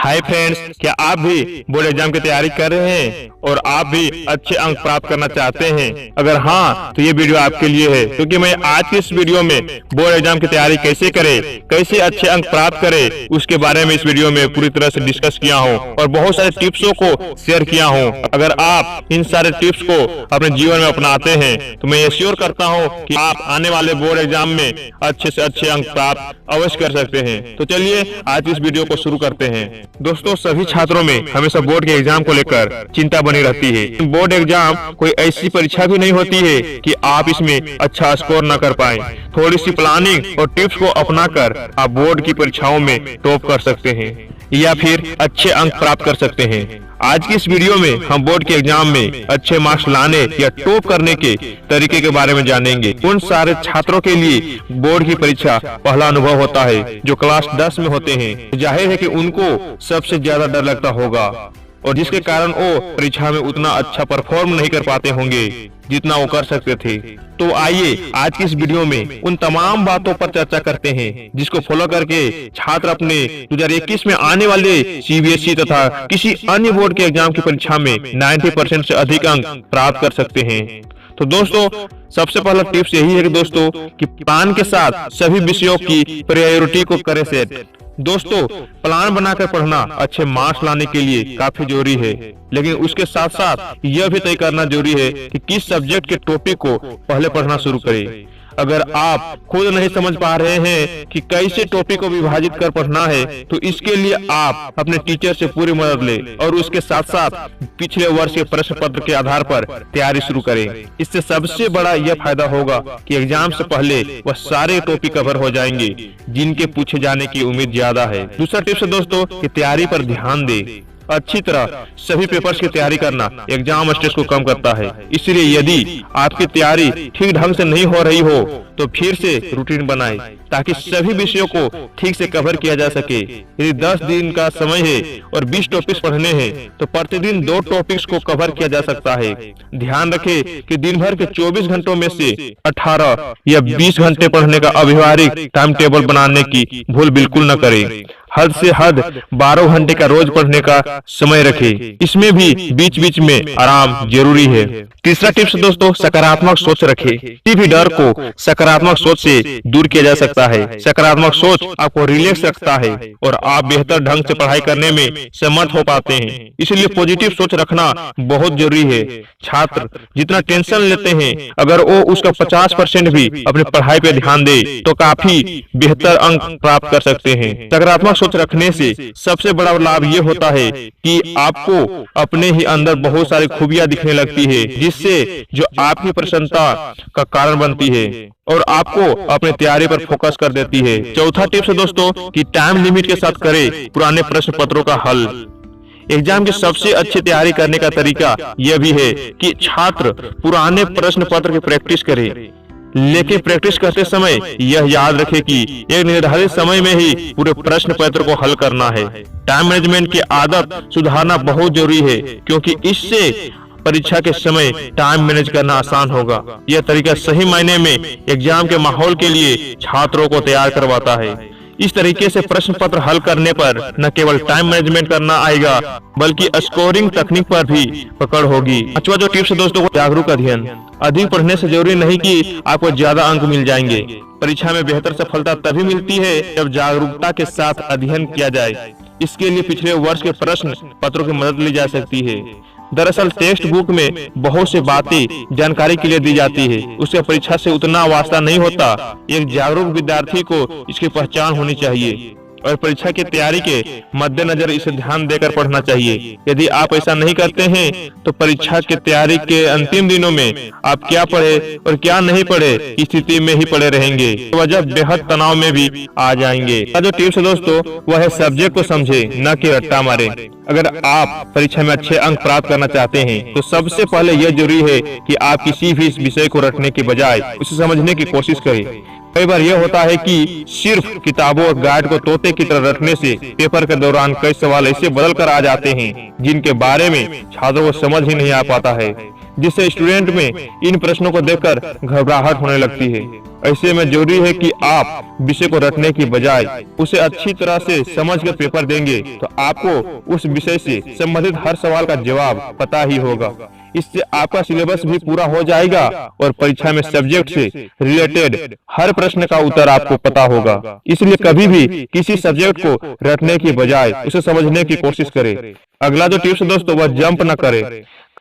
Hi friends, क्या आप भी बोर्ड एग्जाम की तैयारी कर रहे हैं और आप भी अच्छे अंक प्राप्त करना चाहते हैं? अगर हाँ, तो ये वीडियो आपके लिए है, क्योंकि मैं आज की इस वीडियो में बोर्ड एग्जाम की तैयारी कैसे करें, कैसे अच्छे अंक प्राप्त करें, उसके बारे में इस वीडियो में पूरी तरह से डिस्कस किया हूँ और बहुत सारे टिप्सों को शेयर किया हूँ। अगर आप इन सारे टिप्स को अपने जीवन में अपनाते हैं तो मैं ये श्योर करता हूँ कि आप आने वाले बोर्ड एग्जाम में अच्छे से अच्छे अंक प्राप्त अवश्य कर सकते हैं। तो चलिए आज इस वीडियो को शुरू करते हैं। दोस्तों, सभी छात्रों में हमेशा बोर्ड के एग्जाम को लेकर चिंता बनी रहती है। बोर्ड एग्जाम कोई ऐसी परीक्षा भी नहीं होती है कि आप इसमें अच्छा स्कोर न कर पाएं। थोड़ी सी प्लानिंग और टिप्स को अपनाकर आप बोर्ड की परीक्षाओं में टॉप कर सकते हैं या फिर अच्छे अंक प्राप्त कर सकते हैं। आज की इस वीडियो में हम बोर्ड के एग्जाम में अच्छे मार्क्स लाने या टॉप करने के तरीके के बारे में जानेंगे। उन सारे छात्रों के लिए बोर्ड की परीक्षा पहला अनुभव होता है जो क्लास 10 में होते हैं। जाहिर है कि उनको सबसे ज्यादा डर लगता होगा और जिसके कारण वो परीक्षा में उतना अच्छा परफॉर्म नहीं कर पाते होंगे जितना वो कर सकते थे। तो आइए आज की इस वीडियो में उन तमाम बातों पर चर्चा करते हैं जिसको फॉलो करके छात्र अपने 2021 में आने वाले सीबीएसई तथा किसी अन्य बोर्ड के एग्जाम की परीक्षा में 90% से अधिक अंक प्राप्त कर सकते हैं। तो दोस्तों, सबसे पहला टिप्स यही है कि दोस्तों कि प्लान के साथ सभी विषयों की प्रायोरिटी को करें सेट। दोस्तों, प्लान बनाकर पढ़ना अच्छे मार्क्स लाने के लिए काफी जरूरी है, लेकिन उसके साथ साथ यह भी तय करना जरूरी है कि किस सब्जेक्ट के टॉपिक को पहले पढ़ना शुरू करें। अगर आप खुद नहीं समझ पा रहे हैं कि कैसे टॉपिक को विभाजित कर पढ़ना है, तो इसके लिए आप अपने टीचर से पूरी मदद लें और उसके साथ साथ पिछले वर्ष के प्रश्न पत्र के आधार पर तैयारी शुरू करें। इससे सबसे बड़ा यह फायदा होगा कि एग्जाम से पहले वह सारे टॉपिक कवर हो जाएंगे जिनके पूछे जाने की उम्मीद ज्यादा है। दूसरा टिप्स है दोस्तों कि तैयारी पर ध्यान दें। अच्छी तरह सभी पेपर्स की तैयारी करना एग्जाम स्ट्रेस को कम करता है। इसलिए यदि आपकी तैयारी ठीक ढंग से नहीं हो रही हो तो फिर से रूटीन बनाएं ताकि सभी विषयों को ठीक से कवर किया जा सके। यदि 10 दिन का समय है और 20 टॉपिक्स पढ़ने हैं तो प्रतिदिन 2 टॉपिक्स को कवर किया जा सकता है। ध्यान रखें कि दिन भर के 24 घंटों में से 18 या 20 घंटे पढ़ने का अव्यवहारिक टाइम टेबल बनाने की भूल बिल्कुल न करें। हद से हद 12 घंटे का रोज पढ़ने का समय रखें। इसमें भी बीच बीच में आराम जरूरी है। तीसरा टिप्स दोस्तों, सकारात्मक सोच रखें। किसी भी डर को सकारात्मक सोच से दूर किया जा सकता है। सकारात्मक सोच आपको रिलैक्स रखता है और आप बेहतर ढंग से पढ़ाई करने में समर्थ हो पाते हैं। इसलिए पॉजिटिव सोच रखना बहुत जरूरी है। छात्र जितना टेंशन लेते हैं, अगर वो उसका 50% भी अपनी पढ़ाई पे ध्यान दे तो काफी बेहतर अंक प्राप्त कर सकते हैं। सकारात्मक सोच रखने से सबसे बड़ा लाभ ये होता है कि आपको अपने ही अंदर बहुत सारी खूबियां दिखने लगती है, जिससे जो आपकी प्रसन्नता का कारण बनती है और आपको अपने तैयारी पर फोकस कर देती है। चौथा टिप्स है दोस्तों कि टाइम लिमिट के साथ करें पुराने प्रश्न पत्रों का हल। एग्जाम की सबसे अच्छी तैयारी करने का तरीका यह भी है कि छात्र पुराने प्रश्न पत्र की प्रैक्टिस करे, लेकिन प्रैक्टिस करते समय यह याद रखें कि एक निर्धारित समय में ही पूरे प्रश्न पत्र को हल करना है। टाइम मैनेजमेंट की आदत सुधारना बहुत जरूरी है, क्योंकि इससे परीक्षा के समय टाइम मैनेज करना आसान होगा। यह तरीका सही मायने में एग्जाम के माहौल के लिए छात्रों को तैयार करवाता है। इस तरीके से प्रश्न पत्र हल करने पर न केवल टाइम मैनेजमेंट करना आएगा, बल्कि स्कोरिंग तकनीक पर भी पकड़ होगी। पांचवा जो टिप्स है दोस्तों, जागरूक अध्ययन। अधिक पढ़ने से जरूरी नहीं कि आपको ज्यादा अंक मिल जाएंगे। परीक्षा में बेहतर सफलता तभी मिलती है जब जागरूकता के साथ अध्ययन किया जाए। इसके लिए पिछले वर्ष के प्रश्न पत्रों की मदद ली जा सकती है। दरअसल टेक्स्ट बुक में बहुत सी बातें जानकारी के लिए दी जाती है, उससे परीक्षा से उतना वास्ता नहीं होता। एक जागरूक विद्यार्थी को इसकी पहचान होनी चाहिए और परीक्षा की तैयारी के मद्देनजर इसे ध्यान देकर पढ़ना चाहिए। यदि आप ऐसा नहीं करते हैं तो परीक्षा की तैयारी के अंतिम दिनों में आप क्या पढ़े और क्या नहीं पढ़े इस स्थिति में ही पड़े रहेंगे, वजह बेहद तनाव में भी आ जाएंगे। जो टिप्स है दोस्तों वह है सब्जेक्ट को समझे, न कि रट्टा मारे। अगर आप परीक्षा में अच्छे अंक प्राप्त करना चाहते हैं तो सबसे पहले यह जरूरी है कि आप किसी भी विषय को रटने की बजाय उसे समझने की कोशिश करें। कई बार यह होता है कि सिर्फ किताबों और गाइड को तोते की तरह रटने से पेपर के दौरान कई सवाल ऐसे बदल कर आ जाते हैं जिनके बारे में छात्रों को समझ ही नहीं आ पाता है, जिससे स्टूडेंट में इन प्रश्नों को देखकर घबराहट होने लगती है। ऐसे में जरूरी है कि आप विषय को रटने की बजाय उसे अच्छी तरह से समझ कर पेपर देंगे तो आपको उस विषय से संबंधित हर सवाल का जवाब पता ही होगा। इससे आपका सिलेबस भी पूरा हो जाएगा और परीक्षा में सब्जेक्ट से रिलेटेड हर प्रश्न का उत्तर आपको पता होगा। इसलिए कभी भी किसी सब्जेक्ट को रटने की बजाय उसे समझने की कोशिश करें। अगला जो टिप्स दोस्तों वह जंप न करें।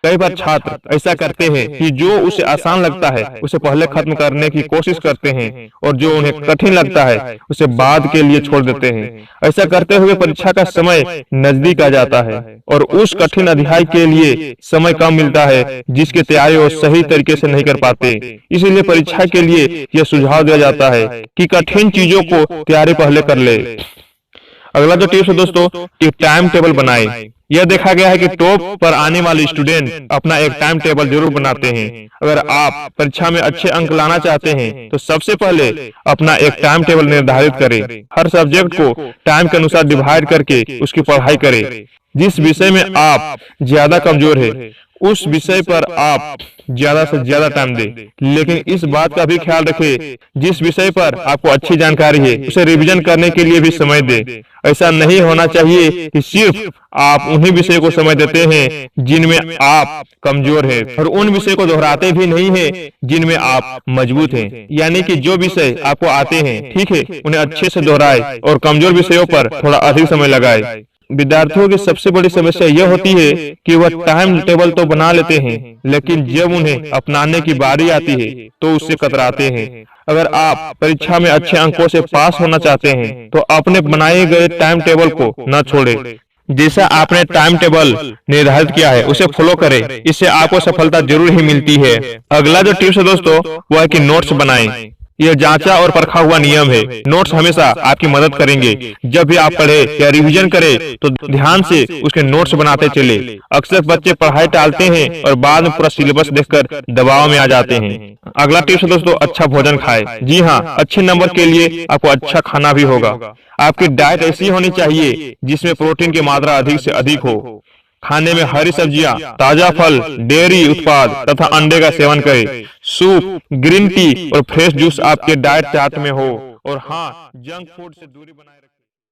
कई बार छात्र ऐसा करते हैं कि जो उसे आसान लगता है उसे पहले खत्म करने की कोशिश करते हैं और जो उन्हें कठिन लगता है उसे बाद के लिए छोड़ देते हैं। ऐसा करते हुए परीक्षा का समय नजदीक आ जाता है और उस कठिन अध्याय के लिए समय कम मिलता है जिसकी तैयारी वो सही तरीके से नहीं कर पाते। इसीलिए परीक्षा के लिए यह सुझाव दिया जाता है कि कठिन चीजों को तैयारी पहले कर ले। अगला जो टिप्स है दोस्तों कि टाइम टेबल बनाएं। यह देखा गया है कि टॉप पर आने वाले स्टूडेंट अपना एक टाइम टेबल जरूर बनाते हैं। अगर आप परीक्षा में अच्छे अंक लाना चाहते हैं तो सबसे पहले अपना एक टाइम टेबल निर्धारित करें। हर सब्जेक्ट को टाइम के अनुसार डिवाइड करके उसकी पढ़ाई करें। जिस विषय में आप ज्यादा कमजोर है उस विषय पर आप ज्यादा से ज्यादा टाइम दें, लेकिन इस बात का भी ख्याल रखें जिस विषय पर आपको अच्छी जानकारी है उसे रिवीजन करने के लिए भी समय दें। ऐसा नहीं होना चाहिए कि सिर्फ आप उन्हीं विषय को समय देते हैं जिनमें आप कमजोर हैं और उन विषय को दोहराते भी नहीं हैं जिनमें आप मजबूत हैं। यानी कि जो विषय आपको आते हैं ठीक है उन्हें अच्छे से दोहराए और कमजोर विषयों पर थोड़ा अधिक समय लगाए। विद्यार्थियों की सबसे बड़ी समस्या यह होती है कि वह टाइम टेबल तो बना लेते हैं लेकिन जब उन्हें अपनाने की बारी आती है तो उससे कतराते हैं। अगर आप परीक्षा में अच्छे अंकों से पास होना चाहते हैं तो अपने बनाए गए टाइम टेबल को न छोड़ें। जैसा आपने टाइम टेबल निर्धारित किया है उसे फॉलो करें, इससे आपको सफलता जरूर ही मिलती है। अगला जो टिप्स है दोस्तों वह है कि नोट्स बनाएं। यह जांचा और परखा हुआ नियम है। नोट्स हमेशा आपकी मदद करेंगे। जब भी आप पढ़े या रिवीजन करें तो ध्यान से उसके नोट्स बनाते चले। अक्सर बच्चे पढ़ाई टालते हैं और बाद में पूरा सिलेबस देखकर दबाव में आ जाते हैं। अगला टिप्स दोस्तों अच्छा भोजन खाएं। जी हाँ, अच्छे नंबर के लिए आपको अच्छा खाना भी होगा। आपकी डाइट ऐसी होनी चाहिए जिसमें प्रोटीन की मात्रा अधिक से अधिक हो। खाने में हरी सब्जियां, ताजा फल, डेयरी उत्पाद तथा अंडे का सेवन करें। सूप, ग्रीन टी और फ्रेश जूस आपके डाइट चार्ट में हो। और हाँ, जंक फूड से दूरी बनाए